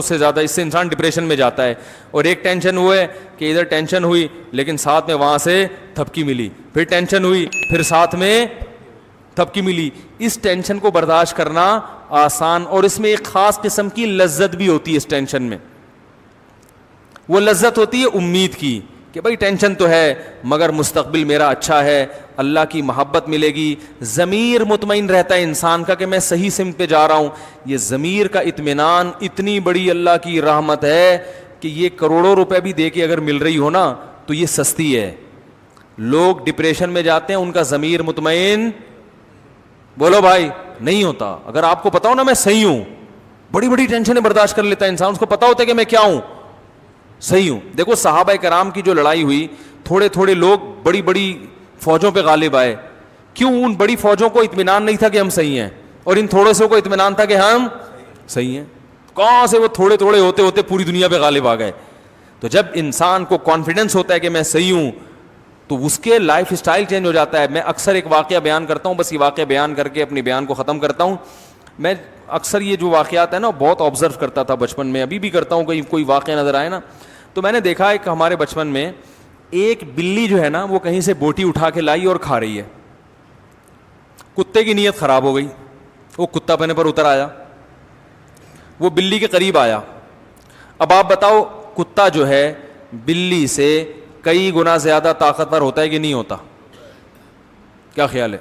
سے زیادہ. اس سے انسان ڈپریشن میں جاتا ہے. اور ایک ٹینشن وہ ہے کہ ادھر ٹینشن ہوئی لیکن ساتھ میں وہاں سے تھپکی ملی, پھر ٹینشن ہوئی پھر ساتھ میں تھپکی ملی. اس ٹینشن کو برداشت کرنا آسان, اور اس میں ایک خاص قسم کی لذت بھی ہوتی ہے اس ٹینشن میں. وہ لذت ہوتی ہے امید کی کہ بھائی ٹینشن تو ہے مگر مستقبل میرا اچھا ہے, اللہ کی محبت ملے گی. ضمیر مطمئن رہتا ہے انسان کا کہ میں صحیح سمت پہ جا رہا ہوں. یہ ضمیر کا اطمینان اتنی بڑی اللہ کی رحمت ہے کہ یہ کروڑوں روپے بھی دے کے اگر مل رہی ہو نا تو یہ سستی ہے. لوگ ڈپریشن میں جاتے ہیں, ان کا ضمیر مطمئن بولو بھائی نہیں ہوتا. اگر آپ کو پتا ہو نا میں صحیح ہوں, بڑی بڑی ٹینشنیں برداشت کر لیتا ہے انسان, اس کو پتا ہوتا ہے کہ میں کیا ہوں, صحیح ہوں. دیکھو صحابہ کرام کی جو لڑائی ہوئی, تھوڑے تھوڑے لوگ بڑی بڑی فوجوں پہ غالب آئے. کیوں؟ ان بڑی فوجوں کو اطمینان نہیں تھا کہ ہم صحیح ہیں, اور ان تھوڑے سے کو اطمینان تھا کہ ہم صحیح ہیں. کہاں سے وہ تھوڑے تھوڑے ہوتے ہوتے پوری دنیا پہ غالب آ گئے. تو جب انسان کو کانفیڈنس ہوتا ہے کہ میں صحیح ہوں تو اس کے لائف اسٹائل چینج ہو جاتا ہے. میں اکثر ایک واقعہ بیان کرتا ہوں, بس یہ واقعہ بیان کر کے اپنی بیان کو ختم کرتا ہوں. میں اکثر یہ جو واقعات ہیں نا بہت آبزرو کرتا تھا بچپن میں, ابھی بھی کرتا ہوں. کوئی واقعہ نظر آئے نا تو میں نے دیکھا ایک ہمارے بچپن میں ایک بلی جو ہے نا وہ کہیں سے بوٹی اٹھا کے لائی اور کھا رہی ہے. کتے کی نیت خراب ہو گئی, وہ کتا پنے پر اتر آیا, وہ بلی کے قریب آیا. اب آپ بتاؤ کتا جو ہے بلی سے کئی گنا زیادہ طاقتور ہوتا ہے کہ نہیں ہوتا؟ کیا خیال ہے؟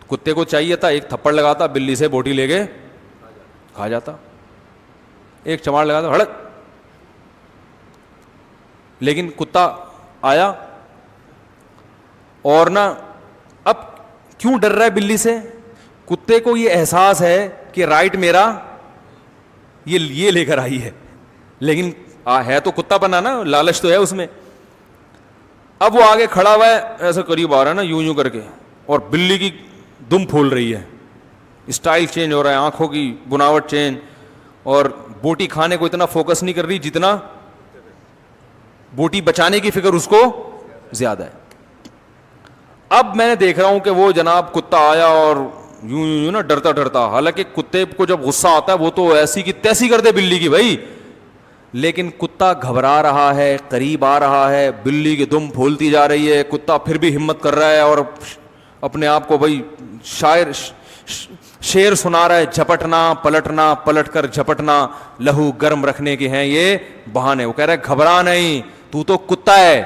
کتے کو چاہیے تھا ایک تھپڑ لگاتا, بلی سے بوٹی لے کے کھا جاتا, ایک چماڑ لگاتا ہڑک. لیکن کتا آیا اور نا اب کیوں ڈر رہا ہے بلی سے؟ کتے کو یہ احساس ہے کہ رائٹ میرا یہ لے کر آئی ہے, لیکن ہے تو کتا بنا نا, لالچ تو ہے اس میں. اب وہ آگے کھڑا ہوا ہے, ایسے قریب آ رہا ہے نا یوں یوں کر کے, اور بلی کی دم پھول رہی ہے, اسٹائل چینج ہو رہا ہے, آنکھوں کی بناوٹ چینج, اور بوٹی کھانے کو اتنا فوکس نہیں کر رہی جتنا بوٹی بچانے کی فکر اس کو زیادہ ہے. اب میں نے دیکھ رہا ہوں کہ وہ جناب کتا آیا اور یوں یوں نا ڈرتا ڈرتا, حالانکہ کتے کو جب غصہ آتا ہے وہ تو ایسی کی تیسی کر دے بلی کی بھائی, لیکن کتا گھبرا رہا ہے, قریب آ رہا ہے, بلی کی دم پھولتی جا رہی ہے, کتا پھر بھی ہمت کر رہا ہے اور اپنے آپ کو بھائی شعر سنا رہا ہے, جھپٹنا پلٹنا پلٹ کر جھپٹنا لہو گرم رکھنے کے ہیں یہ بہانے. وہ کہہ رہا ہے گھبرا نہیں, تو کتا ہے.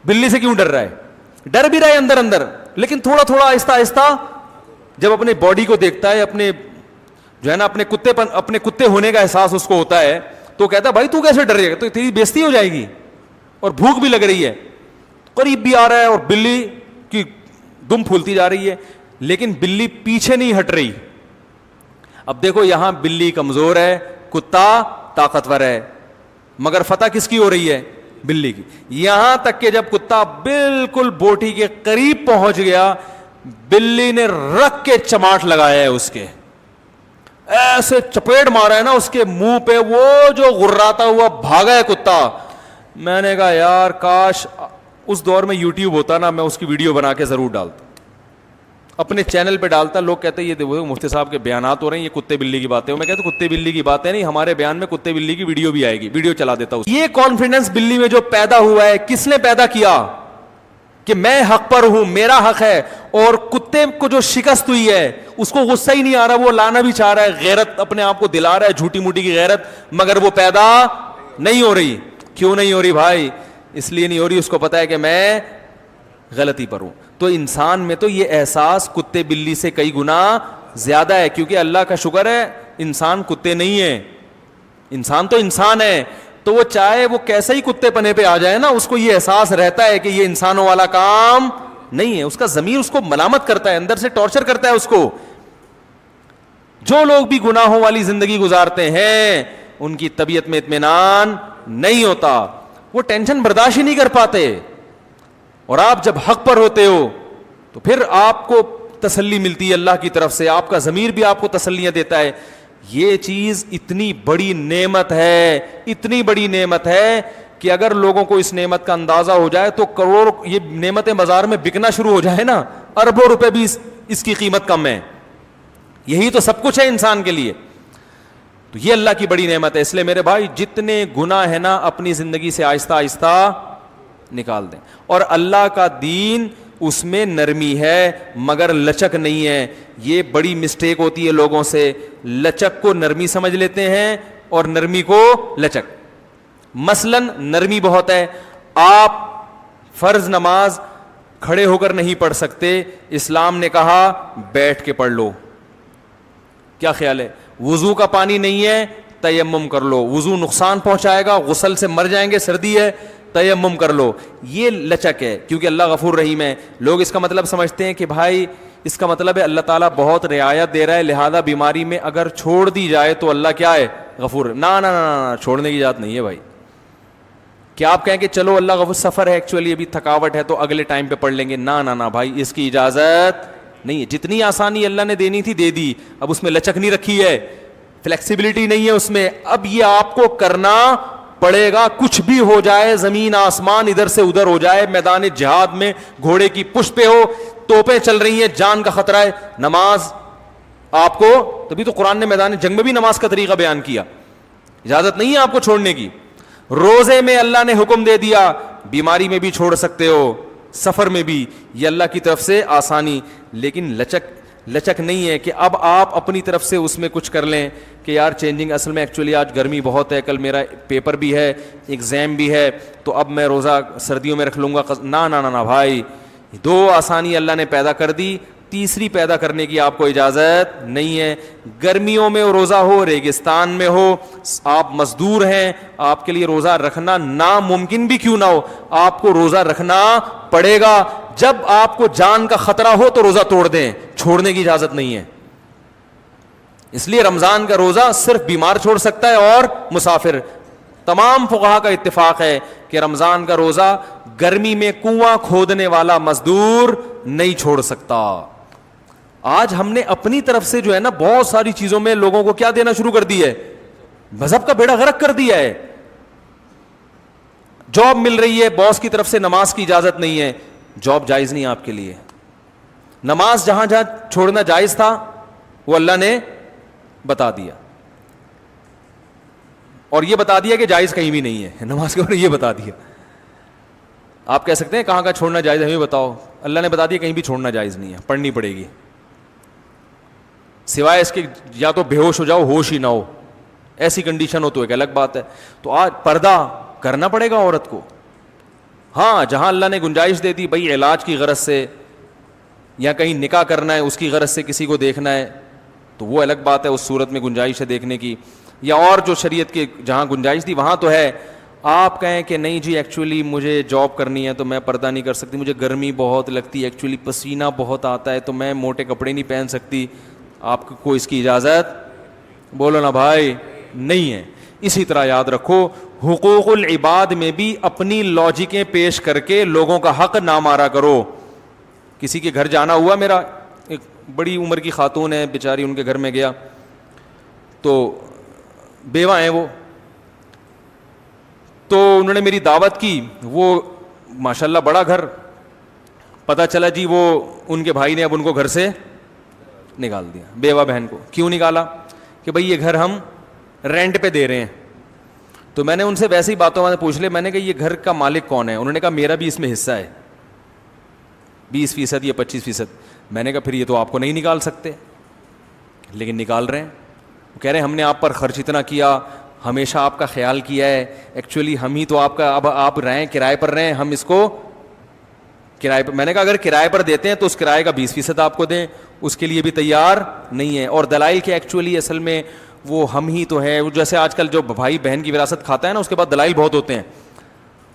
بلی سے کیوں ڈر رہا ہے؟ ڈر بھی رہا ہے اندر اندر, لیکن تھوڑا تھوڑا آہستہ آہستہ جب اپنے باڈی کو دیکھتا ہے, اپنے جو ہے نا اپنے کتے ہونے کا احساس اس کو ہوتا ہے, تو کہتا ہے بھائی تو کیسے ڈر رہے گا, تو تیری بےزتی ہو جائے گی, اور بھوک بھی لگ رہی ہے. قریب بھی آ رہا ہے اور بلی کی دم پھولتی جا رہی ہے, لیکن بلی پیچھے نہیں ہٹ رہی. اب دیکھو یہاں بلی کمزور ہے, کتا طاقتور ہے, مگر فتح کس کی ہو رہی ہے؟ بلی کی. یہاں تک کہ جب کتا بالکل بوٹی کے قریب پہنچ گیا, بلی نے رکھ کے چماٹ لگایا ہے اس کے, ایسے چپیٹ مارا ہے نا اس کے منہ پہ, وہ جو غراتا ہوا بھاگا ہے کتا. میں نے کہا یار کاش اس دور میں یوٹیوب ہوتا نا, میں اس کی ویڈیو بنا کے ضرور ڈالتا, اپنے چینل پہ ڈالتا. لوگ کہتے ہیں یہ دیکھو مفتی صاحب کے بیانات ہو رہے ہیں, یہ کتے بلی کی باتیں. میں کہتا ہوں کتے بلی کی باتیں نہیں, ہمارے بیان میں کتے بلی کی ویڈیو بھی آئے گی, ویڈیو چلا دیتا ہوں. یہ کانفیڈنس بلی میں جو پیدا ہوا ہے, کس نے پیدا کیا؟ کہ میں حق پر ہوں, میرا حق ہے. اور کتے کو جو شکست ہوئی ہے اس کو غصہ ہی نہیں آ رہا, وہ لانا بھی چاہ رہا ہے, غیرت اپنے آپ کو دلا رہا ہے, جھوٹی موٹی کی غیرت, مگر وہ پیدا نہیں ہو رہی. کیوں نہیں ہو رہی بھائی؟ اس لیے نہیں ہو رہی, اس کو پتا ہے کہ میں غلطی پر ہوں. تو انسان میں تو یہ احساس کتے بلی سے کئی گنا زیادہ ہے, کیونکہ اللہ کا شکر ہے انسان کتے نہیں ہے, انسان تو انسان ہے. تو وہ چاہے وہ کیسے ہی کتے پنے پہ آ جائے نا, اس کو یہ احساس رہتا ہے کہ یہ انسانوں والا کام نہیں ہے. اس کا ضمیر اس کو ملامت کرتا ہے, اندر سے ٹارچر کرتا ہے اس کو. جو لوگ بھی گناہوں والی زندگی گزارتے ہیں ان کی طبیعت میں اطمینان نہیں ہوتا, وہ ٹینشن برداشت ہی نہیں کر پاتے. اور آپ جب حق پر ہوتے ہو تو پھر آپ کو تسلی ملتی ہے اللہ کی طرف سے, آپ کا ضمیر بھی آپ کو تسلیاں دیتا ہے. یہ چیز اتنی بڑی نعمت ہے, اتنی بڑی نعمت ہے کہ اگر لوگوں کو اس نعمت کا اندازہ ہو جائے تو کروڑ یہ نعمتیں بازار میں بکنا شروع ہو جائے نا, اربوں روپے بھی اس کی قیمت کم ہے. یہی تو سب کچھ ہے انسان کے لیے. تو یہ اللہ کی بڑی نعمت ہے. اس لیے میرے بھائی جتنے گناہ ہے نا اپنی زندگی سے آہستہ آہستہ نکال دیں. اور اللہ کا دین اس میں نرمی ہے مگر لچک نہیں ہے. یہ بڑی مسٹیک ہوتی ہے لوگوں سے, لچک کو نرمی سمجھ لیتے ہیں اور نرمی کو لچک. مثلا نرمی بہت ہے, آپ فرض نماز کھڑے ہو کر نہیں پڑھ سکتے, اسلام نے کہا بیٹھ کے پڑھ لو. کیا خیال ہے؟ وضو کا پانی نہیں ہے, تیمم کر لو. وضو نقصان پہنچائے گا, غسل سے مر جائیں گے, سردی ہے, تیمم کر لو. یہ لچک ہے کیونکہ اللہ غفور رحیم ہے. لوگ اس کا مطلب سمجھتے ہیں کہ بھائی اس کا مطلب ہے اللہ تعالیٰ بہت رعایت دے رہا ہے, لہذا بیماری میں اگر چھوڑ دی جائے تو اللہ کیا ہے؟ غفور. نا نا نا, چھوڑنے کی اجازت نہیں ہے بھائی. کیا آپ کہیں کہ چلو اللہ غفور, سفر ہے ایکچولی ابھی تھکاوٹ ہے تو اگلے ٹائم پہ پڑھ لیں گے؟ نا نا نا بھائی, اس کی اجازت نہیں ہے. جتنی آسانی اللہ نے دینی تھی دے دی, اب اس میں لچک نہیں رکھی ہے, فلیکسیبلٹی نہیں ہے اس میں. اب یہ آپ کو کرنا پڑے گا, کچھ بھی ہو جائے, زمین آسمان ادھر سے ادھر ہو جائے, میدان جہاد میں گھوڑے کی پشت پہ ہو, توپیں چل رہی ہیں, جان کا خطرہ ہے, نماز آپ کو, تبھی تو قرآن نے میدان جنگ میں بھی نماز کا طریقہ بیان کیا. اجازت نہیں ہے آپ کو چھوڑنے کی. روزے میں اللہ نے حکم دے دیا, بیماری میں بھی چھوڑ سکتے ہو, سفر میں بھی, یہ اللہ کی طرف سے آسانی. لیکن لچک نہیں ہے کہ اب آپ اپنی طرف سے اس میں کچھ کر لیں کہ یار چینجنگ, اصل میں ایکچولی آج گرمی بہت ہے, کل میرا پیپر بھی ہے, ایگزام بھی ہے, تو اب میں روزہ سردیوں میں رکھ لوں گا. نا نا نا بھائی, دو آسانی اللہ نے پیدا کر دی, تیسری پیدا کرنے کی آپ کو اجازت نہیں ہے. گرمیوں میں روزہ ہو, ریگستان میں ہو, آپ مزدور ہیں, آپ کے لیے روزہ رکھنا ناممکن بھی کیوں نہ ہو, آپ کو روزہ رکھنا پڑے گا. جب آپ کو جان کا خطرہ ہو تو روزہ توڑ دیں, چھوڑنے کی اجازت نہیں ہے. اس لیے رمضان کا روزہ صرف بیمار چھوڑ سکتا ہے اور مسافر. تمام فقہا کا اتفاق ہے کہ رمضان کا روزہ گرمی میں کنواں کھودنے والا مزدور نہیں چھوڑ سکتا. آج ہم نے اپنی طرف سے جو ہے نا بہت ساری چیزوں میں لوگوں کو کیا دینا شروع کر دی ہے, مذہب کا بیڑا غرق کر دیا ہے. جاب مل رہی ہے, باس کی طرف سے نماز کی اجازت نہیں ہے, جاب جائز نہیں آپ کے لیے. نماز جہاں جہاں چھوڑنا جائز تھا وہ اللہ نے بتا دیا, اور یہ بتا دیا کہ جائز کہیں بھی نہیں ہے نماز کے اوپر, یہ بتا دیا. آپ کہہ سکتے ہیں کہاں کا چھوڑنا جائز ہے, ہمیں بتاؤ. اللہ نے بتا دیا کہیں بھی چھوڑنا جائز نہیں ہے, پڑھنی پڑے گی, سوائے اس کے یا تو بے ہوش ہو جاؤ, ہوش ہی نہ ہو, ایسی کنڈیشن ہو تو ایک الگ بات ہے. تو آج پردہ کرنا پڑے گا عورت کو. ہاں جہاں اللہ نے گنجائش دے دی بھائی علاج کی غرض سے یا کہیں نکاح کرنا ہے اس کی غرض سے کسی کو دیکھنا ہے تو وہ الگ بات ہے, اس صورت میں گنجائش ہے دیکھنے کی. یا اور جو شریعت کے جہاں گنجائش دی وہاں تو ہے. آپ کہیں کہ نہیں جی ایکچولی مجھے جاب کرنی ہے تو میں پردہ نہیں کر سکتی, مجھے گرمی بہت لگتی ہے, ایکچولی پسینہ بہت آتا ہے تو میں موٹے کپڑے نہیں پہن سکتی, آپ کو اس کی اجازت بولو نا بھائی نہیں ہے. اسی طرح یاد رکھو حقوق العباد میں بھی اپنی لاجکیں پیش کر کے لوگوں کا حق نہ مارا کرو. کسی کے گھر جانا ہوا, میرا ایک بڑی عمر کی خاتون ہے بیچاری, ان کے گھر میں گیا تو بیوہ ہیں وہ, تو انہوں نے میری دعوت کی. وہ ماشاءاللہ بڑا گھر, پتہ چلا جی وہ ان کے بھائی نے اب ان کو گھر سے نکال دیا, بیوہ بہن کو. کیوں نکالا؟ کہ بھئی یہ گھر ہم رینٹ پہ دے رہے ہیں. تو میں نے ان سے ویسے ہی باتوں میں پوچھ لیا, میں نے کہا یہ گھر کا مالک کون ہے؟ انہوں نے کہا میرا بھی اس میں حصہ ہے 20% یا 25%. میں نے کہا پھر یہ تو آپ کو نہیں نکال سکتے, لیکن نکال رہے ہیں. وہ کہہ رہے ہیں ہم نے آپ پر خرچ اتنا کیا, ہمیشہ آپ کا خیال کیا ہے, ایکچولی ہم ہی تو آپ کا, اب آپ رہیں کرائے پر رہیں, ہم اس کو کرائے پر. میں نے کہا اگر کرائے پر دیتے ہیں تو اس کرائے کا 20% آپ کو دیں, اس کے لیے بھی تیار نہیں ہے. اور دلائل کے ایکچولی اصل میں وہ ہم ہی تو ہیں. جیسے آج کل جو بھائی بہن کی وراثت کھاتا ہے نا اس کے بعد دلائل بہت ہوتے ہیں.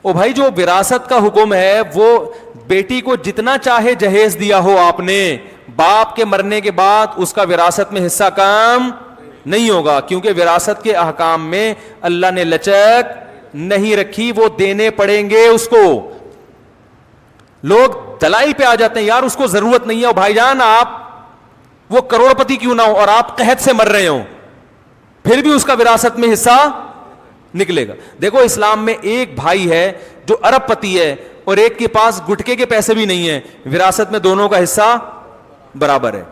او بھائی جو وراثت کا حکم ہے وہ بیٹی کو جتنا چاہے جہیز دیا ہو آپ نے, باپ کے مرنے کے بعد اس کا وراثت میں حصہ کم نہیں ہوگا, کیونکہ وراثت کے احکام میں اللہ نے لچک نہیں رکھی, وہ دینے پڑیں گے اس کو. لوگ دلائل پہ آ جاتے ہیں یار اس کو ضرورت نہیں ہے. اور بھائی جان آپ وہ کروڑ پتی کیوں نہ ہو اور آپ قحط سے مر رہے ہوں, پھر بھی اس کا وراثت میں حصہ نکلے گا. دیکھو اسلام میں ایک بھائی ہے جو ارب پتی ہے اور ایک کے پاس گٹکے کے پیسے بھی نہیں ہیں, وراثت میں دونوں کا حصہ برابر ہے.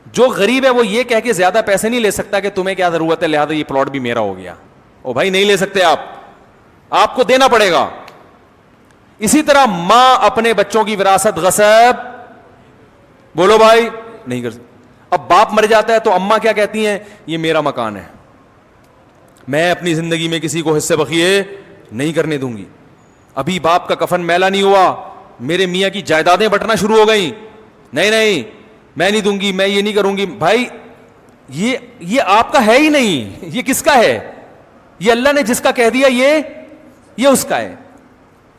جو غریب ہے وہ یہ کہہ کے زیادہ پیسے نہیں لے سکتا کہ تمہیں کیا ضرورت ہے لہذا یہ پلاٹ بھی میرا ہو گیا. او بھائی نہیں لے سکتے آپ کو دینا پڑے گا. اسی طرح ماں اپنے بچوں کی وراثت غصب بولو بھائی نہیں کر سکتی. اب باپ مر جاتا ہے تو اماں کیا کہتی ہیں, یہ میرا مکان ہے, میں اپنی زندگی میں کسی کو حصے بخیے نہیں کرنے دوں گی. ابھی باپ کا کفن میلا نہیں ہوا, میرے میاں کی جائیدادیں بٹنا شروع ہو گئیں, نہیں میں نہیں دوں گی, میں یہ نہیں کروں گی. بھائی یہ آپ کا ہے ہی نہیں, یہ کس کا ہے؟ یہ اللہ نے جس کا کہہ دیا یہ اس کا ہے.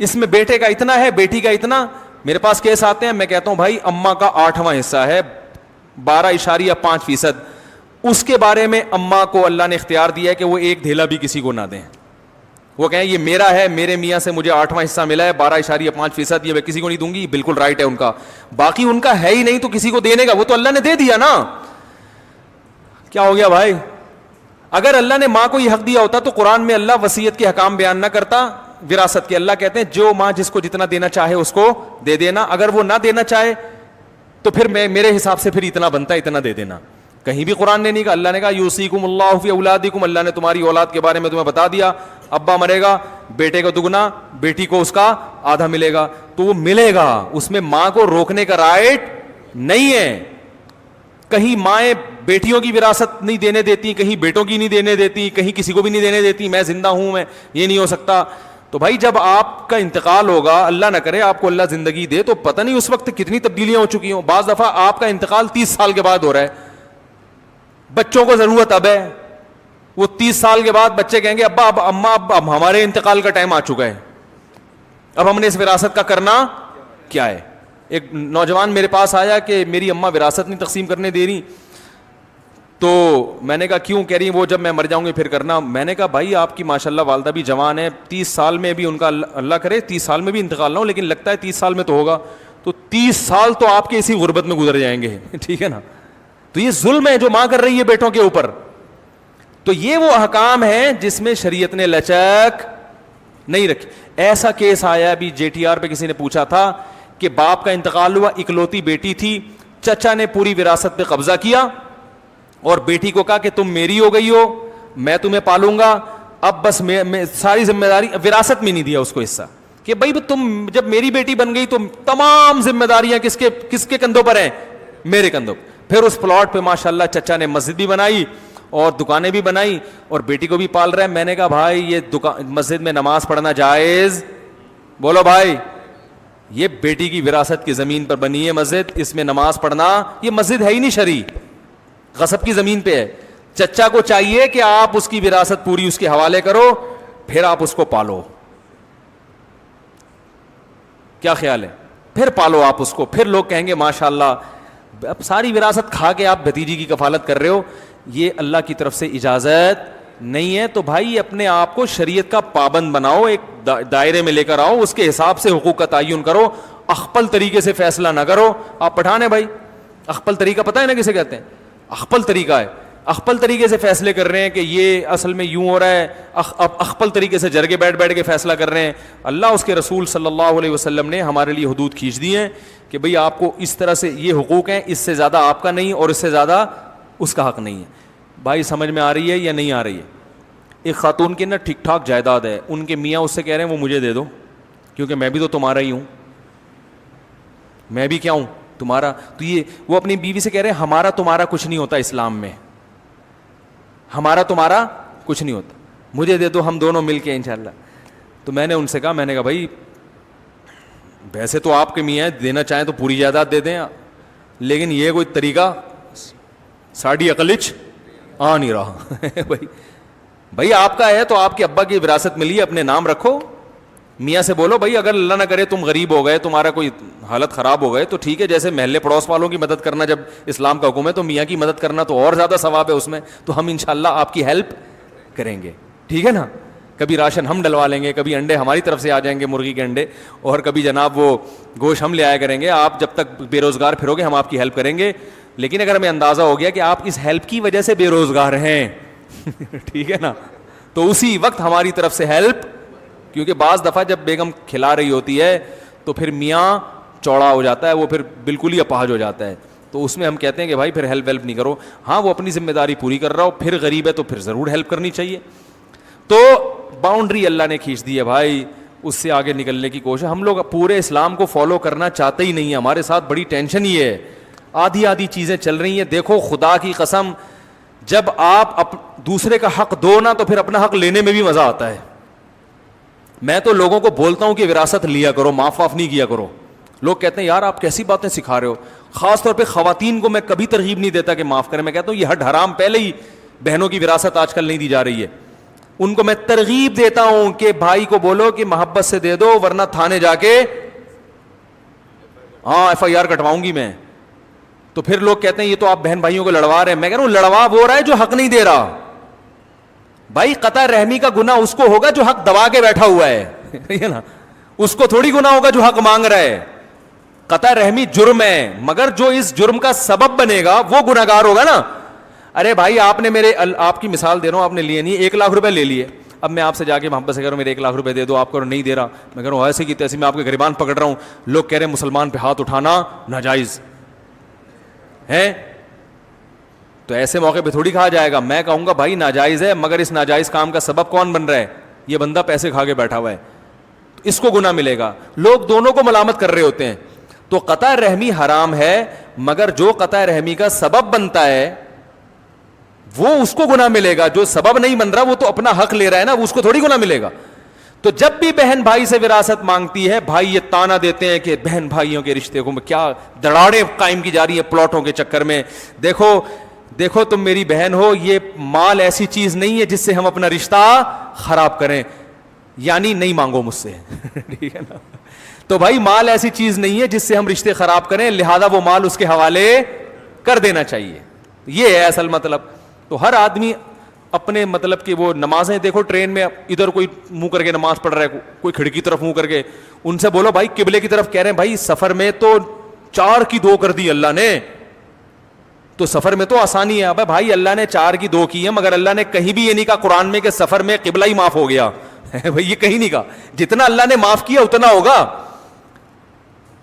اس میں بیٹے کا اتنا ہے, بیٹی کا اتنا. میرے پاس کیس آتے ہیں, میں کہتا ہوں بھائی اماں کا 8واں حصہ ہے 12.5%, اس کے بارے میں اماں کو اللہ نے اختیار دیا ہے کہ وہ ایک دھیلا بھی کسی کو نہ دیں. وہ کہیں یہ میرا ہے, میرے میاں سے مجھے 8واں حصہ ملا ہے 12.5%, یہ میں کسی کو نہیں دوں گی. بالکل رائٹ ہے ان کا, باقی ان کا ہے ہی نہیں تو کسی کو دینے کا, وہ تو اللہ نے دے دیا نا. کیا ہو گیا بھائی؟ اگر اللہ نے ماں کو یہ حق دیا ہوتا تو قرآن میں اللہ وصیت کے حکام بیان نہ کرتا وراثت کے. اللہ کہتے ہیں جو ماں جس کو جتنا دینا چاہے اس کو دے دینا, اگر وہ نہ دینا چاہے تو پھر میرے حساب سے پھر اتنا بنتا ہے اتنا دے دینا. کہیں بھی قرآن نے نہیں کہا. اللہ نے کہا یوصیکم اللہ فی اولادکم, اللہ نے تمہاری اولاد کے بارے میں تمہیں بتا دیا. ابا مرے گا, بیٹے کو دگنا, بیٹی کو اس کا آدھا ملے گا, تو وہ ملے گا. اس میں ماں کو روکنے کا رائٹ نہیں ہے. کہیں مائیں بیٹیوں کی وراثت نہیں دینے دیتی, کہیں بیٹوں کی نہیں دینے دیتی, کہیں کسی کو بھی نہیں دینے دیتی. میں زندہ ہوں, میں یہ نہیں ہو سکتا. تو بھائی جب آپ کا انتقال ہوگا, اللہ نہ کرے آپ کو اللہ زندگی دے, تو پتہ نہیں اس وقت کتنی تبدیلیاں ہو چکی ہوں. بعض دفعہ آپ کا انتقال 30 سال کے بعد ہو رہا ہے, بچوں کو ضرورت اب ہے, وہ 30 سال کے بعد بچے کہیں گے ابا اب ہمارے انتقال کا ٹائم آ چکا ہے, اب ہم نے اس وراثت کا کرنا کیا ہے. ایک نوجوان میرے پاس آیا کہ میری اماں وراثت نہیں تقسیم کرنے دے رہی. تو میں نے کہا کیوں؟ کہہ رہی وہ جب میں مر جاؤں گی پھر کرنا. میں نے کہا بھائی آپ کی ماشاءاللہ والدہ بھی جوان ہے, 30 سال میں بھی ان کا اللہ کرے 30 سال میں بھی انتقال نہ ہو, لیکن لگتا ہے 30 سال میں تو ہوگا, تو 30 سال تو آپ کے اسی غربت میں گزر جائیں گے. ٹھیک ہے نا. تو یہ ظلم ہے جو ماں کر رہی ہے بیٹوں کے اوپر. تو یہ وہ احکام ہیں جس میں شریعت نے لچک نہیں رکھی. ایسا کیس آیا ابھی JTR پہ, کسی نے پوچھا تھا کہ باپ کا انتقال ہوا, اکلوتی بیٹی تھی, چچا نے پوری وراثت پہ قبضہ کیا اور بیٹی کو کہا کہ تم میری ہو گئی ہو, میں تمہیں پالوں گا, اب بس میں ساری ذمہ داری. وراثت میں نہیں دیا اس کو حصہ کہ بھائی تم جب میری بیٹی بن گئی تو تمام ذمہ داریاں کس کے کندھوں پر ہیں؟ میرے کندھوں. پھر اس پلاٹ پہ ماشاءاللہ چچا نے مسجد بھی بنائی اور دکانیں بھی بنائی اور بیٹی کو بھی پال رہا ہے. میں نے کہا بھائی یہ مسجد میں نماز پڑھنا جائز؟ بولو بھائی, یہ بیٹی کی وراثت کی زمین پر بنی ہے مسجد, اس میں نماز پڑھنا, یہ مسجد ہے ہی نہیں شرعی, غصب کی زمین پہ ہے. چچا کو چاہیے کہ آپ اس کی وراثت پوری اس کے حوالے کرو, پھر آپ اس کو پالو. کیا خیال ہے؟ پھر پالو آپ اس کو, پھر لوگ کہیں گے ماشاءاللہ. اب ساری وراثت کھا کے آپ بھتیجی کی کفالت کر رہے ہو, یہ اللہ کی طرف سے اجازت نہیں ہے. تو بھائی اپنے آپ کو شریعت کا پابند بناؤ, ایک دائرے میں لے کر آؤ, اس کے حساب سے حقوق کا تعین کرو, اخپل طریقے سے فیصلہ نہ کرو. آپ پٹھان ہیں بھائی, اخپل طریقہ پتہ ہے نا کسے کہتے ہیں؟ اخپل طریقہ ہے. اخپل طریقے سے فیصلے کر رہے ہیں کہ یہ اصل میں یوں ہو رہا ہے, اخپل طریقے سے جرگے بیٹھ کے فیصلہ کر رہے ہیں. اللہ اس کے رسول صلی اللہ علیہ وسلم نے ہمارے لیے حدود کھینچ دی ہیں کہ بھئی آپ کو اس طرح سے یہ حقوق ہیں, اس سے زیادہ آپ کا نہیں اور اس سے زیادہ اس کا حق نہیں ہے. بھائی سمجھ میں آ رہی ہے یا نہیں آ رہی ہے؟ ایک خاتون کی نا ٹھیک ٹھاک جائیداد ہے, ان کے میاں اس سے کہہ رہے ہیں وہ مجھے دے دو کیونکہ میں بھی تو تمہارا ہی ہوں, میں بھی کیا ہوں تمہارا. تو یہ وہ اپنی بیوی سے کہہ رہے ہیں ہمارا تمہارا کچھ نہیں ہوتا اسلام میں, ہمارا تمہارا کچھ نہیں ہوتا, مجھے دے دو ہم دونوں مل کے انشاءاللہ. تو میں نے ان سے کہا, میں نے کہا بھائی ویسے تو آپ کے میاں دینا چاہیں تو پوری جائیداد دے دیں, لیکن یہ کوئی طریقہ ساڑھی عقلچ آ نہیں رہا. بھائی آپ کا ہے تو آپ کے ابا کی وراثت ملی ہے, اپنے نام رکھو. میاں سے بولو بھائی اگر اللہ نہ کرے تم غریب ہو گئے, تمہارا کوئی حالت خراب ہو گئے تو ٹھیک ہے, جیسے محلے پڑوس والوں کی مدد کرنا جب اسلام کا حکم ہے تو میاں کی مدد کرنا تو اور زیادہ ثواب ہے اس میں, تو ہم انشاءاللہ آپ کی ہیلپ کریں گے. ٹھیک ہے نا. کبھی راشن ہم ڈلوا لیں گے, کبھی انڈے ہماری طرف سے آ جائیں گے, مرغی کے انڈے, اور کبھی جناب وہ گوشت ہم لے آیا کریں گے. آپ جب تک بے روزگار پھرو گے ہم آپ کی ہیلپ کریں گے. لیکن اگر ہمیں اندازہ ہو گیا کہ آپ اس ہیلپ کی وجہ سے بے روزگار ہیں ٹھیک ہے نا, تو اسی وقت ہماری طرف سے ہیلپ, کیونکہ بعض دفعہ جب بیگم کھلا رہی ہوتی ہے تو پھر میاں چوڑا ہو جاتا ہے, وہ پھر بالکل ہی اپاہج ہو جاتا ہے. تو اس میں ہم کہتے ہیں کہ بھائی پھر ہیلپ ویلپ نہیں کرو. ہاں وہ اپنی ذمہ داری پوری کر رہا ہو, پھر غریب ہے تو پھر ضرور ہیلپ کرنی چاہیے. تو باؤنڈری اللہ نے کھینچ دی ہے بھائی, اس سے آگے نکلنے کی کوشش. ہم لوگ پورے اسلام کو فالو کرنا چاہتے ہی نہیں ہیں, ہمارے ساتھ بڑی ٹینشن یہ ہے, آدھی آدھی چیزیں چل رہی ہیں. دیکھو خدا کی قسم, جب آپ دوسرے کا حق دو نا تو پھر اپنا حق لینے میں بھی مزہ آتا ہے. میں تو لوگوں کو بولتا ہوں کہ وراثت لیا کرو, معاف واف نہیں کیا کرو. لوگ کہتے ہیں یار آپ کیسی باتیں سکھا رہے ہو. خاص طور پہ خواتین کو میں کبھی ترغیب نہیں دیتا کہ معاف کریں. میں کہتا ہوں یہ ہڈ حرام, پہلے ہی بہنوں کی وراثت آج کل نہیں دی جا رہی ہے. ان کو میں ترغیب دیتا ہوں کہ بھائی کو بولو کہ محبت سے دے دو, ورنہ تھانے جا کے ہاں ایف آئی آر کٹواؤں گی میں. تو پھر لوگ کہتے ہیں یہ تو آپ بہن بھائیوں کو لڑوا رہے ہیں. میں کہہ رہا ہوں لڑوا وہ رہا ہے جو حق نہیں دے رہا. بھائی قطع رحمی کا گناہ اس کو ہوگا جو حق دبا کے بیٹھا ہوا ہے نا, اس کو تھوڑی گناہ ہوگا جو حق مانگ رہا ہے. قطع رحمی جرم ہے, مگر جو اس جرم کا سبب بنے گا وہ گناہگار ہوگا نا. ارے بھائی آپ نے آپ کی مثال دے رہا ہوں, آپ نے لیے نہیں, 1 لاکھ روپے لے لیے. اب میں آپ سے جا کے محبت سے کہہ رہا ہوں میرے 1 لاکھ روپے دے دو, آپ کو نہیں دے رہا. میں کہہ رہا ہوں ایسے کی تیسے میں آپ کے گریبان پکڑ رہا ہوں. لوگ کہہ رہے ہیں مسلمان پہ ہاتھ اٹھانا ناجائز ہے. تو ایسے موقع پہ تھوڑی کہا جائے گا. میں کہوں گا بھائی ناجائز ہے, مگر اس ناجائز کام کا سبب کون بن رہا ہے؟ یہ بندہ پیسے کھا کے بیٹھا ہوا ہے, اس کو گناہ ملے گا. لوگ دونوں کو ملامت کر رہے ہوتے ہیں. تو قطع رحمی حرام ہے, مگر جو قطع رحمی کا سبب بنتا ہے وہ اس کو گناہ ملے گا. جو سبب نہیں بن رہا وہ تو اپنا حق لے رہا ہے نا, اس کو تھوڑی گناہ ملے گا. تو جب بھی بہن بھائی سے وراثت مانگتی ہے, بھائی یہ تانا دیتے ہیں کہ بہن بھائیوں کے رشتے کو کیا دراڑیں قائم کی جا رہی ہیں پلاٹوں کے چکر میں. دیکھو تم میری بہن ہو, یہ مال ایسی چیز نہیں ہے جس سے ہم اپنا رشتہ خراب کریں, یعنی نہیں مانگو مجھ سے ٹھیک ہے نا. تو بھائی مال ایسی چیز نہیں ہے جس سے ہم رشتے خراب کریں, لہذا وہ مال اس کے حوالے کر دینا چاہیے. یہ ہے اصل مطلب. تو ہر آدمی اپنے مطلب کہ وہ نمازیں دیکھو, ٹرین میں ادھر کوئی منہ کر کے نماز پڑھ رہا ہے, کوئی کھڑکی طرف منہ کر کے. ان سے بولو بھائی قبلے کی طرف, کہہ رہے ہیں بھائی سفر میں تو 4 کی 2 کر دی اللہ نے, تو سفر میں تو آسانی ہے. اب بھائی اللہ نے 4 کی 2 کی ہے, مگر اللہ نے کہیں بھی یہ نہیں کہا قرآن میں کہ سفر میں قبلہ ہی معاف ہو گیا بھائی یہ کہیں نہیں کہا. جتنا اللہ نے معاف کیا اتنا ہوگا.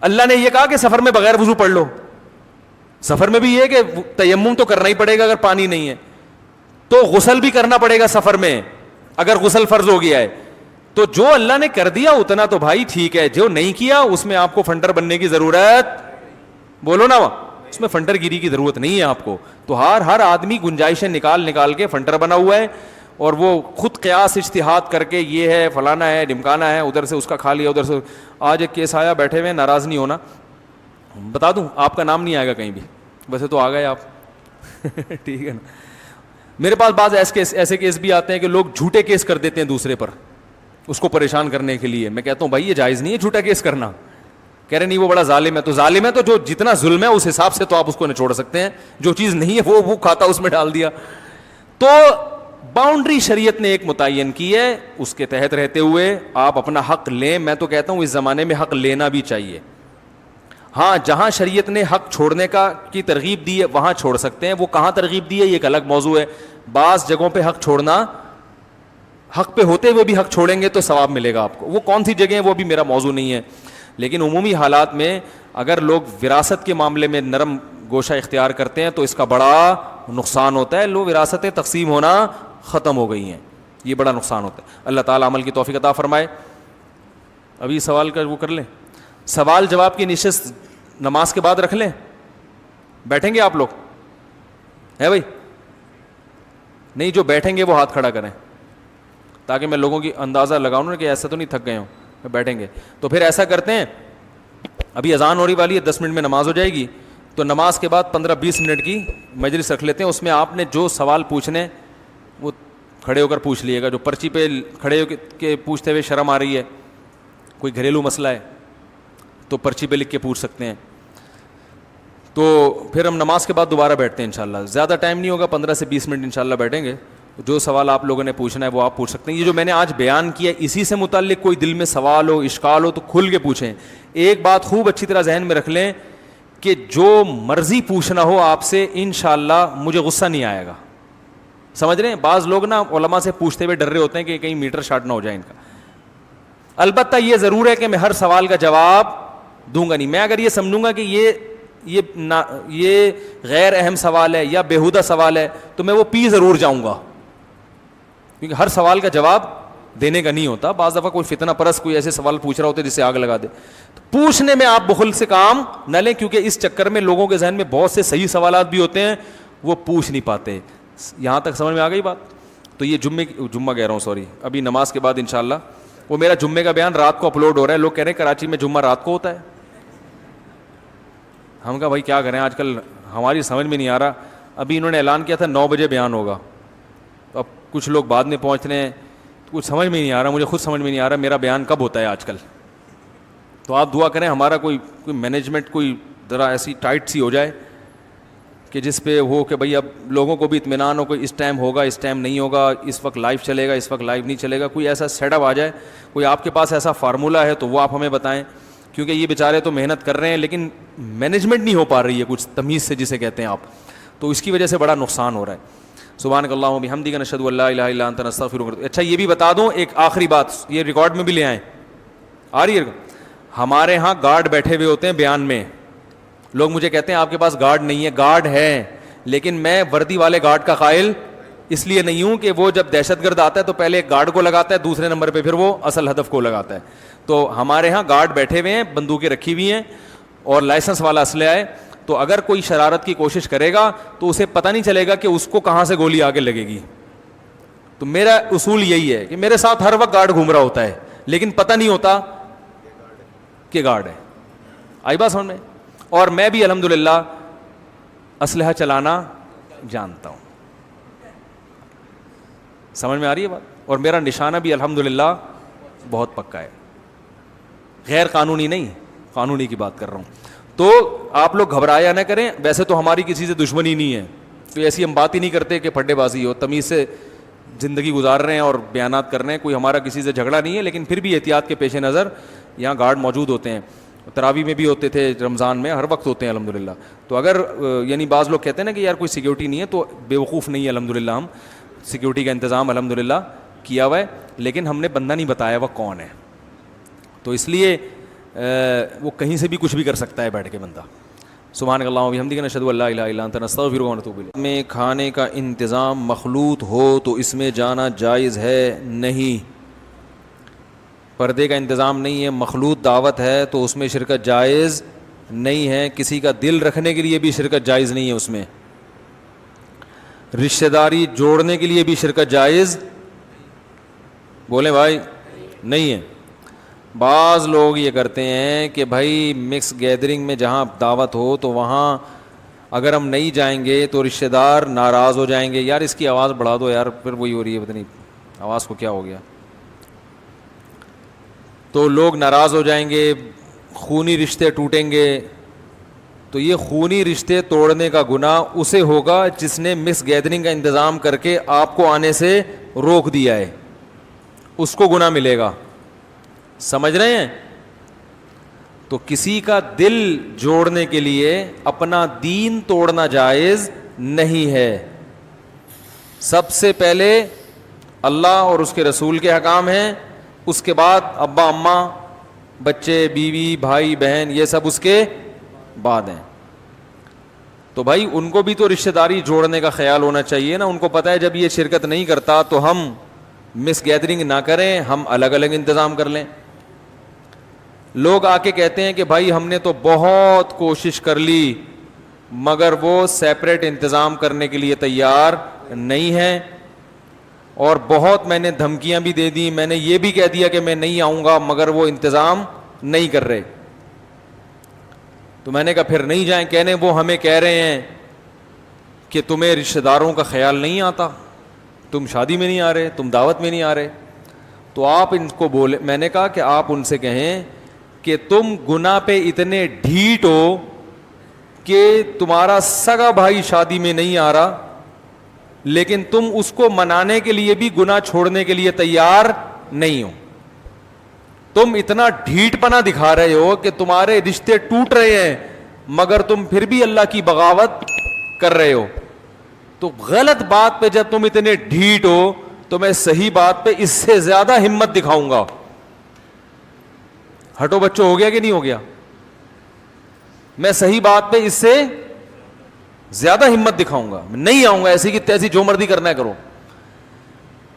اللہ نے یہ کہا کہ سفر میں بغیر وضو پڑھ لو. سفر میں بھی یہ کہ تیمم تو کرنا ہی پڑے گا اگر پانی نہیں ہے, تو غسل بھی کرنا پڑے گا سفر میں اگر غسل فرض ہو گیا ہے. تو جو اللہ نے کر دیا اتنا تو بھائی ٹھیک ہے, جو نہیں کیا اس میں آپ کو فنڈر بننے کی ضرورت, بولو نا, اس میں فنڈر گیری کی ضرورت نہیں ہے آپ کو. تو ہر آدمی گنجائشیں نکال کے فنڈر بنا ہوا ہے, اور وہ خود قیاس اجتہاد کر کے یہ ہے فلانا ہے ڈمکانا ہے, ادھر سے اس کا کھا لیا ادھر سے. آج ایک کیس آیا, بیٹھے ہوئے, ناراض نہیں ہونا, بتا دوں آپ کا نام نہیں آئے گا کہیں بھی, ویسے تو آ گئے آپ ٹھیک ہے نا. میرے پاس بعض ایسے کیس بھی آتے ہیں کہ لوگ جھوٹے کیس کر دیتے ہیں دوسرے پر اس کو پریشان کرنے کے لیے. میں کہتا ہوں بھائی یہ جائز نہیں ہے جھوٹا کیس کرنا. کہہ رہے نہیں وہ بڑا ظالم ہے. تو ظالم ہے تو جو جتنا ظلم ہے اس حساب سے تو آپ اس کو نچوڑ سکتے ہیں, جو چیز نہیں ہے وہ کھاتا اس میں ڈال دیا. تو باؤنڈری شریعت نے ایک متعین کی ہے, اس کے تحت رہتے ہوئے آپ اپنا حق لیں. میں تو کہتا ہوں اس زمانے میں حق لینا بھی چاہیے. ہاں جہاں شریعت نے حق چھوڑنے کی ترغیب دی ہے وہاں چھوڑ سکتے ہیں. وہ کہاں ترغیب دی ہے یہ ایک الگ موضوع ہے. بعض جگہوں پہ حق چھوڑنا, حق پہ ہوتے ہوئے بھی حق چھوڑیں گے تو ثواب ملے گا آپ کو. وہ کون سی جگہ ہیں وہ بھی میرا موضوع نہیں ہے, لیکن عمومی حالات میں اگر لوگ وراثت کے معاملے میں نرم گوشہ اختیار کرتے ہیں تو اس کا بڑا نقصان ہوتا ہے. لوگ وراثتیں تقسیم ہونا ختم ہو گئی ہیں, یہ بڑا نقصان ہوتا ہے. اللہ تعالیٰ عمل کی توفیق عطا فرمائے. ابھی سوال کا وہ کر لیں, سوال جواب کی نشست نماز کے بعد رکھ لیں. بیٹھیں گے آپ لوگ ہے بھائی؟ نہیں, جو بیٹھیں گے وہ ہاتھ کھڑا کریں تاکہ میں لوگوں کی اندازہ لگاؤں نا کہ ایسا تو نہیں تھک گئے ہوں. بیٹھیں گے تو پھر ایسا کرتے ہیں, ابھی اذان ہونے والی ہے, 10 منٹ میں نماز ہو جائے گی, تو نماز کے بعد 15-20 منٹ کی مجلس رکھ لیتے ہیں. اس میں آپ نے جو سوال پوچھنے وہ کھڑے ہو کر پوچھ لیے گا. جو پرچی پہ کھڑے ہو کے پوچھتے ہوئے شرم آ رہی ہے, کوئی گھریلو مسئلہ ہے تو پرچی پہ لکھ کے پوچھ سکتے ہیں. تو پھر ہم نماز کے بعد دوبارہ بیٹھتے ہیں انشاءاللہ. زیادہ ٹائم نہیں ہوگا, 15 سے 20 منٹ انشاءاللہ بیٹھیں گے. جو سوال آپ لوگوں نے پوچھنا ہے وہ آپ پوچھ سکتے ہیں. یہ جو میں نے آج بیان کیا اسی سے متعلق کوئی دل میں سوال ہو, اشکال ہو تو کھل کے پوچھیں. ایک بات خوب اچھی طرح ذہن میں رکھ لیں کہ جو مرضی پوچھنا ہو آپ سے انشاءاللہ مجھے غصہ نہیں آئے گا. سمجھ رہے ہیں؟ بعض لوگ نا علماء سے پوچھتے ہوئے ڈر رہے ہوتے ہیں کہ کہیں میٹر شارٹ نہ ہو جائے ان کا. البتہ یہ ضرور ہے کہ میں ہر سوال کا جواب دوں گا نہیں. میں اگر یہ سمجھوں گا کہ یہ غیر اہم سوال ہے یا بیہودہ سوال ہے تو میں وہ پی ضرور جاؤں گا, کیونکہ ہر سوال کا جواب دینے کا نہیں ہوتا. بعض دفعہ کوئی فتنہ پرست کوئی ایسے سوال پوچھ رہا ہوتا ہے جس سے آگ لگا دے. تو پوچھنے میں آپ بخل سے کام نہ لیں, کیونکہ اس چکر میں لوگوں کے ذہن میں بہت سے صحیح سوالات بھی ہوتے ہیں, وہ پوچھ نہیں پاتے. یہاں تک سمجھ میں آ گئی بات؟ تو یہ جمعہ کہہ رہا ہوں, سوری, ابھی نماز کے بعد انشاءاللہ وہ میرا جمعے کا بیان رات کو اپلوڈ ہو رہا ہے. لوگ کہہ رہے ہیں کراچی میں جمعہ رات کو ہوتا ہے. ہم کہا بھائی کیا کریں, آج کل ہماری سمجھ میں نہیں آ رہا. ابھی انہوں نے اعلان کیا تھا 9 بجے بیان ہوگا, اب کچھ لوگ بعد میں پہنچ رہے ہیں, کچھ سمجھ میں نہیں آ رہا, مجھے خود سمجھ میں نہیں آ رہا میرا بیان کب ہوتا ہے آج کل. تو آپ دعا کریں ہمارا کوئی مینجمنٹ کوئی ذرا ایسی ٹائٹ سی ہو جائے کہ جس پہ ہو کہ بھئی اب لوگوں کو بھی اطمینان ہو, کوئی اس ٹائم ہوگا اس ٹائم نہیں ہوگا, اس وقت لائیو چلے گا اس وقت لائیو نہیں چلے گا. کوئی ایسا سیٹ اپ آ جائے, کوئی آپ کے پاس ایسا فارمولہ ہے تو وہ آپ ہمیں بتائیں, کیونکہ یہ بیچارے تو محنت کر رہے ہیں لیکن مینجمنٹ نہیں ہو پا رہی ہے کچھ تمیز سے جسے کہتے ہیں آپ, تو اس کی وجہ سے بڑا نقصان ہو رہا ہے. سبحانک اللہم و بحمدک نشہد ان لا الہ الا انت نستغفرک. اچھا یہ بھی بتا دوں ایک آخری بات, یہ ریکارڈ میں بھی لے آئیں, آ رہی ہے. ہمارے ہاں گارڈ بیٹھے ہوئے ہوتے ہیں بیان میں. لوگ مجھے کہتے ہیں آپ کے پاس گارڈ نہیں ہے. گارڈ ہے, لیکن میں وردی والے گارڈ کا قائل اس لیے نہیں ہوں کہ وہ جب دہشت گرد آتا ہے تو پہلے ایک گارڈ کو لگاتا ہے, دوسرے نمبر پہ پھر وہ اصل ہدف کو لگاتا ہے. تو ہمارے ہاں گارڈ بیٹھے ہوئے ہیں, بندوقیں رکھی ہوئی ہیں اور لائسنس والا اسلحہ ہے. تو اگر کوئی شرارت کی کوشش کرے گا تو اسے پتہ نہیں چلے گا کہ اس کو کہاں سے گولی آگے لگے گی. تو میرا اصول یہی ہے کہ میرے ساتھ ہر وقت گارڈ گھوم رہا ہوتا ہے لیکن پتہ نہیں ہوتا کہ گارڈ ہے. آئی بات سمجھ میں؟ اور میں بھی الحمدللہ اسلحہ چلانا جانتا ہوں. سمجھ میں آ رہی ہے بات؟ اور میرا نشانہ بھی الحمدللہ بہت پکا ہے, غیر قانونی نہیں, قانونی کی بات کر رہا ہوں. تو آپ لوگ گھبرایا نہ کریں. ویسے تو ہماری کسی سے دشمنی نہیں ہے, تو ایسی ہم بات ہی نہیں کرتے کہ پھڈے بازی ہو, تمیز سے زندگی گزار رہے ہیں اور بیانات کر رہے ہیں. کوئی ہمارا کسی سے جھگڑا نہیں ہے, لیکن پھر بھی احتیاط کے پیش نظر یہاں گارڈ موجود ہوتے ہیں. تراویح میں بھی ہوتے تھے, رمضان میں, ہر وقت ہوتے ہیں الحمدللہ. تو اگر یعنی بعض لوگ کہتے ہیں نا کہ یار کوئی سیکیورٹی نہیں ہے, تو بیوقوف نہیں ہے الحمدللہ. ہم سیکیورٹی کا انتظام الحمدللہ کیا ہوا ہے, لیکن ہم نے بندہ نہیں بتایا وہ کون ہے. تو اس لیے وہ کہیں سے بھی کچھ بھی کر سکتا ہے بیٹھ کے بندہ. سبحانک اللہم و بحمدک نشہد ان لا الہ الا انت نستغفرک و نتوب الیک. میں کھانے کا انتظام مخلوط ہو تو اس میں جانا جائز ہے؟ نہیں, پردے کا انتظام نہیں ہے, مخلوط دعوت ہے تو اس میں شرکت جائز نہیں ہے. کسی کا دل رکھنے کے لیے بھی شرکت جائز نہیں ہے اس میں. رشتہ داری جوڑنے کے لیے بھی شرکت جائز, بولیں بھائی, نہیں ہے. بعض لوگ یہ کرتے ہیں کہ بھائی مکس گیدرنگ میں جہاں دعوت ہو تو وہاں اگر ہم نہیں جائیں گے تو رشتہ دار ناراض ہو جائیں گے. یار اس کی آواز بڑھا دو یار, پھر وہی ہو رہی ہے, پتہ نہیں آواز کو کیا ہو گیا. تو لوگ ناراض ہو جائیں گے, خونی رشتے ٹوٹیں گے. تو یہ خونی رشتے توڑنے کا گناہ اسے ہوگا جس نے مکس گیدرنگ کا انتظام کر کے آپ کو آنے سے روک دیا ہے, اس کو گناہ ملے گا. سمجھ رہے ہیں؟ تو کسی کا دل جوڑنے کے لیے اپنا دین توڑنا جائز نہیں ہے. سب سے پہلے اللہ اور اس کے رسول کے احکام ہیں, اس کے بعد ابا اماں, بچے, بیوی, بھائی بہن, یہ سب اس کے بعد ہیں. تو بھائی ان کو بھی تو رشتہ داری جوڑنے کا خیال ہونا چاہیے نا. ان کو پتہ ہے جب یہ شرکت نہیں کرتا تو ہم مس گیدرنگ نہ کریں, ہم الگ الگ انتظام کر لیں. لوگ آ کے کہتے ہیں کہ بھائی ہم نے تو بہت کوشش کر لی مگر وہ سیپریٹ انتظام کرنے کے لیے تیار نہیں ہے, اور بہت میں نے دھمکیاں بھی دے دی, میں نے یہ بھی کہہ دیا کہ میں نہیں آؤں گا, مگر وہ انتظام نہیں کر رہے. تو میں نے کہا پھر نہیں جائیں. کہنے وہ ہمیں کہہ رہے ہیں کہ تمہیں رشتہ داروں کا خیال نہیں آتا, تم شادی میں نہیں آ رہے, تم دعوت میں نہیں آ رہے. تو آپ ان کو بولے, میں نے کہا کہ آپ ان سے کہیں کہ تم گناہ پہ اتنے ڈھیٹ ہو کہ تمہارا سگا بھائی شادی میں نہیں آ رہا, لیکن تم اس کو منانے کے لیے بھی گناہ چھوڑنے کے لیے تیار نہیں ہو. تم اتنا ڈھیٹ پنا دکھا رہے ہو کہ تمہارے رشتے ٹوٹ رہے ہیں مگر تم پھر بھی اللہ کی بغاوت کر رہے ہو. تو غلط بات پہ جب تم اتنے ڈھیٹ ہو تو میں صحیح بات پہ اس سے زیادہ ہمت دکھاؤں گا. ہٹو بچوں, ہو گیا کہ نہیں ہو گیا؟ میں صحیح بات پہ اس سے زیادہ ہمت دکھاؤں گا, میں نہیں آؤں گا ایسی کی تیسی جو مرضی کرنا ہے کرو.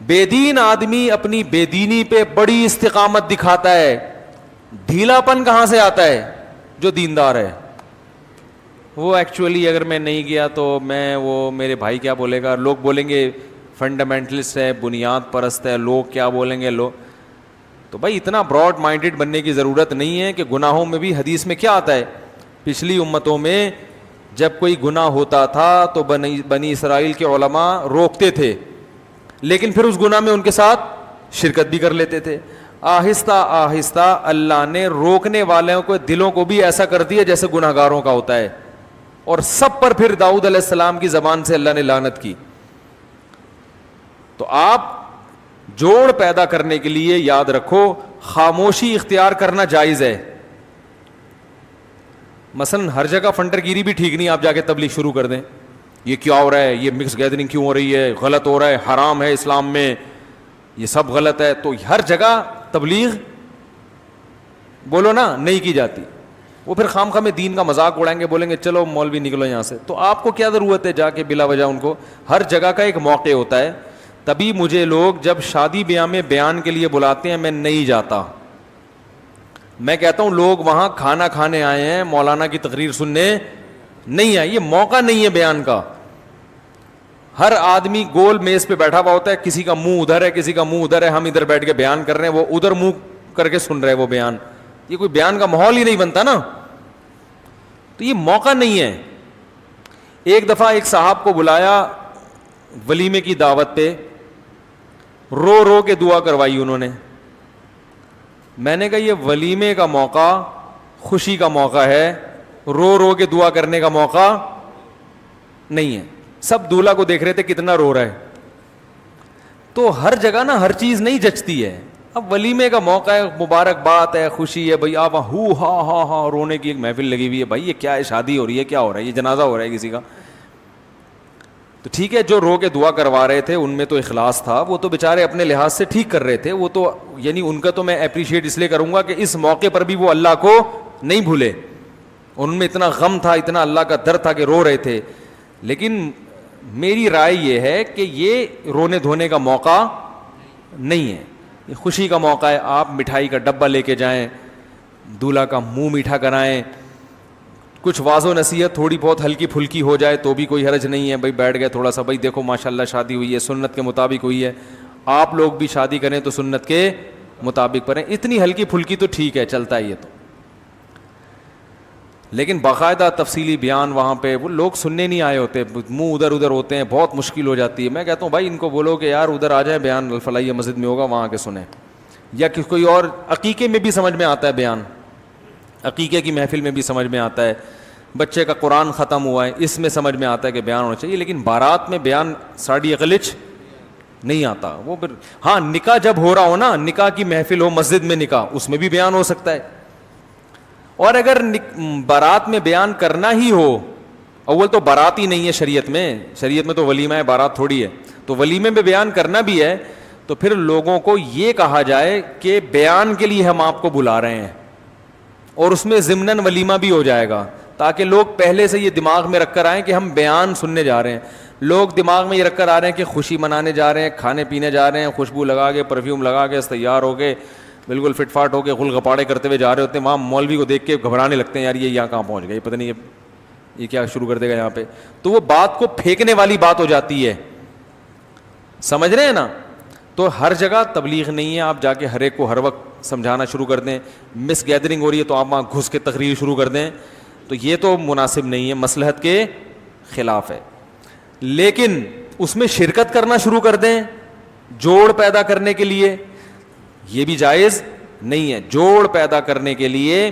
بے دین آدمی اپنی بے دینی پہ بڑی استقامت دکھاتا ہے, ڈھیلا پن کہاں سے آتا ہے؟ جو دیندار ہے وہ ایکچولی اگر میں نہیں گیا تو میں وہ میرے بھائی کیا بولے گا, لوگ بولیں گے فنڈامنٹلسٹ ہے, بنیاد پرست ہے, لوگ کیا بولیں گے لوگ. تو بھائی اتنا براڈ مائنڈڈ بننے کی ضرورت نہیں ہے کہ گناہوں میں بھی حدیث میں کیا آتا ہے, پچھلی امتوں میں جب کوئی گناہ ہوتا تھا تو بنی اسرائیل کے علماء روکتے تھے, لیکن پھر اس گناہ میں ان کے ساتھ شرکت بھی کر لیتے تھے. آہستہ آہستہ اللہ نے روکنے والوں کو دلوں کو بھی ایسا کر دیا جیسے گناہگاروں کا ہوتا ہے, اور سب پر پھر داؤد علیہ السلام کی زبان سے اللہ نے لعنت کی. تو آپ جوڑ پیدا کرنے کے لیے یاد رکھو خاموشی اختیار کرنا جائز ہے. مثلا ہر جگہ فنٹر گیری بھی ٹھیک نہیں, آپ جا کے تبلیغ شروع کر دیں, یہ کیا ہو رہا ہے, یہ مکس گیدرنگ کیوں ہو رہی ہے, غلط ہو رہا ہے, حرام ہے اسلام میں, یہ سب غلط ہے. تو ہر جگہ تبلیغ بولو نا نہیں کی جاتی. وہ پھر خام خواہ میں دین کا مذاق اڑائیں گے, بولیں گے چلو مولوی نکلو یہاں سے. تو آپ کو کیا ضرورت ہے جا کے بلا وجہ ان کو, ہر جگہ کا ایک موقع ہوتا ہے. تبھی مجھے لوگ جب شادی بیاہ میں بیان کے لیے بلاتے ہیں میں نہیں جاتا. میں کہتا ہوں لوگ وہاں کھانا کھانے آئے ہیں, مولانا کی تقریر سننے نہیں آئے, یہ موقع نہیں ہے بیان کا. ہر آدمی گول میز پہ بیٹھا ہوا ہوتا ہے, کسی کا منہ ادھر ہے, کسی کا منہ ادھر ہے, ہم ادھر بیٹھ کے بیان کر رہے ہیں, وہ ادھر منہ کر کے سن رہے وہ بیان. یہ کوئی بیان کا ماحول ہی نہیں بنتا نا, تو یہ موقع نہیں ہے. ایک دفعہ ایک صاحب کو بلایا ولیمے کی دعوت پہ, رو رو کے دعا کروائی انہوں نے. میں نے کہا یہ ولیمے کا موقع, خوشی کا موقع ہے, رو رو کے دعا کرنے کا موقع نہیں ہے. سب دولہا کو دیکھ رہے تھے کتنا رو رہا ہے. تو ہر جگہ نا ہر چیز نہیں جچتی ہے. اب ولیمے کا موقع ہے, مبارک بات ہے, خوشی ہے, بھائی آپ ہو ہا ہا ہا رونے کی ایک محفل لگی ہوئی ہے, بھائی یہ کیا ہے, شادی ہو رہی ہے, کیا ہو رہا ہے, یہ جنازہ ہو رہا ہے کسی کا. تو ٹھیک ہے, جو رو کے دعا کروا رہے تھے ان میں تو اخلاص تھا, وہ تو بیچارے اپنے لحاظ سے ٹھیک کر رہے تھے, وہ تو یعنی ان کا تو میں اپریشیٹ اس لیے کروں گا کہ اس موقع پر بھی وہ اللہ کو نہیں بھولے. ان میں اتنا غم تھا, اتنا اللہ کا ڈر تھا کہ رو رہے تھے. لیکن میری رائے یہ ہے کہ یہ رونے دھونے کا موقع نہیں ہے, یہ خوشی کا موقع ہے. آپ مٹھائی کا ڈبہ لے کے جائیں, دولہا کا منہ میٹھا کرائیں, کچھ واض و نصیحت تھوڑی بہت ہلکی پھلکی ہو جائے تو بھی کوئی حرج نہیں ہے. بھائی بیٹھ گئے تھوڑا سا, بھائی دیکھو ماشاءاللہ شادی ہوئی ہے, سنت کے مطابق ہوئی ہے, آپ لوگ بھی شادی کریں تو سنت کے مطابق کریں. اتنی ہلکی پھلکی تو ٹھیک ہے, چلتا ہے یہ تو. لیکن باقاعدہ تفصیلی بیان وہاں پہ وہ لوگ سننے نہیں آئے ہوتے, منہ ادھر ادھر ہوتے ہیں, بہت مشکل ہو جاتی ہے. میں کہتا ہوں بھائی ان کو بولو کہ یار ادھر آ جائیں, بیان الفلاحیہ مسجد میں ہوگا وہاں کے سنیں, یا کہ کوئی اور عقیقے میں بھی سمجھ میں آتا ہے بیان, عقیقے کی محفل میں بھی سمجھ میں آتا ہے, بچے کا قرآن ختم ہوا ہے اس میں سمجھ میں آتا ہے کہ بیان ہونا چاہیے. لیکن بارات میں بیان ساڑی اقلچ نہیں آتا. وہ پھر ہاں نکاح جب ہو رہا ہو نا, نکاح کی محفل ہو مسجد میں نکاح, اس میں بھی بیان ہو سکتا ہے. اور اگر بارات میں بیان کرنا ہی ہو, اول تو بارات ہی نہیں ہے شریعت میں تو ولیمہ ہے, بارات تھوڑی ہے. تو ولیمے میں بیان کرنا بھی ہے تو پھر لوگوں کو یہ کہا جائے کہ بیان کے لیے ہم آپ کو بلا رہے ہیں, اور اس میں ضمناً ولیمہ بھی ہو جائے گا, تاکہ لوگ پہلے سے یہ دماغ میں رکھ کر آئیں کہ ہم بیان سننے جا رہے ہیں. لوگ دماغ میں یہ رکھ کر آ رہے ہیں کہ خوشی منانے جا رہے ہیں, کھانے پینے جا رہے ہیں, خوشبو لگا کے پرفیوم لگا کے تیار ہو کے بالکل فٹ فاٹ ہو کے غل غپاڑے کرتے ہوئے جا رہے ہوتے ہیں. وہاں مولوی کو دیکھ کے گھبرانے لگتے ہیں, یار یہ یہاں کہاں پہنچ گئے, پتہ نہیں یہ کیا شروع کر دے گا یہاں پہ. تو وہ بات کو پھینکنے والی بات ہو جاتی ہے, سمجھ رہے ہیں نا. تو ہر جگہ تبلیغ نہیں ہے, آپ جا کے ہر ایک کو ہر وقت سمجھانا شروع کر دیں. مس گیدرنگ ہو رہی ہے تو آپ وہاں گھس کے تقریر شروع کر دیں, تو یہ تو مناسب نہیں ہے, مصلحت کے خلاف ہے. لیکن اس میں شرکت کرنا شروع کر دیں جوڑ پیدا کرنے کے لیے, یہ بھی جائز نہیں ہے. جوڑ پیدا کرنے کے لیے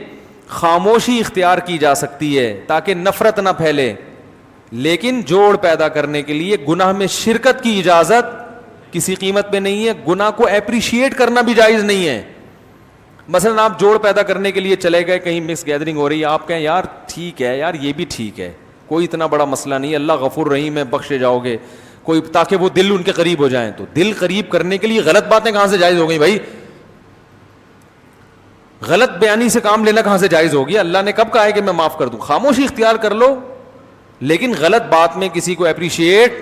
خاموشی اختیار کی جا سکتی ہے تاکہ نفرت نہ پھیلے, لیکن جوڑ پیدا کرنے کے لیے گناہ میں شرکت کی اجازت کسی قیمت پہ نہیں ہے. گناہ کو اپریشیٹ کرنا بھی جائز نہیں ہے. مثلا آپ جوڑ پیدا کرنے کے لیے چلے گئے, کہیں مکس گیدرنگ ہو رہی ہے, آپ کہیں یار ٹھیک ہے یار یہ بھی ٹھیک ہے, کوئی اتنا بڑا مسئلہ نہیں ہے, اللہ غفور رحیم ہے, بخشے جاؤ گے کوئی, تاکہ وہ دل ان کے قریب ہو جائیں. تو دل قریب کرنے کے لیے غلط باتیں کہاں سے جائز ہو گئی بھائی؟ غلط بیانی سے کام لینا کہاں سے جائز ہو گیا؟ اللہ نے کب کہا ہے کہ میں معاف کر دوں؟ خاموشی اختیار کر لو لیکن غلط بات میں کسی کو اپریشیٹ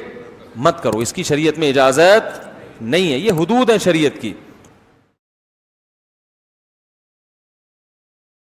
مت کرو، اس کی شریعت میں اجازت نہیں ہے، یہ حدود ہیں شریعت کی.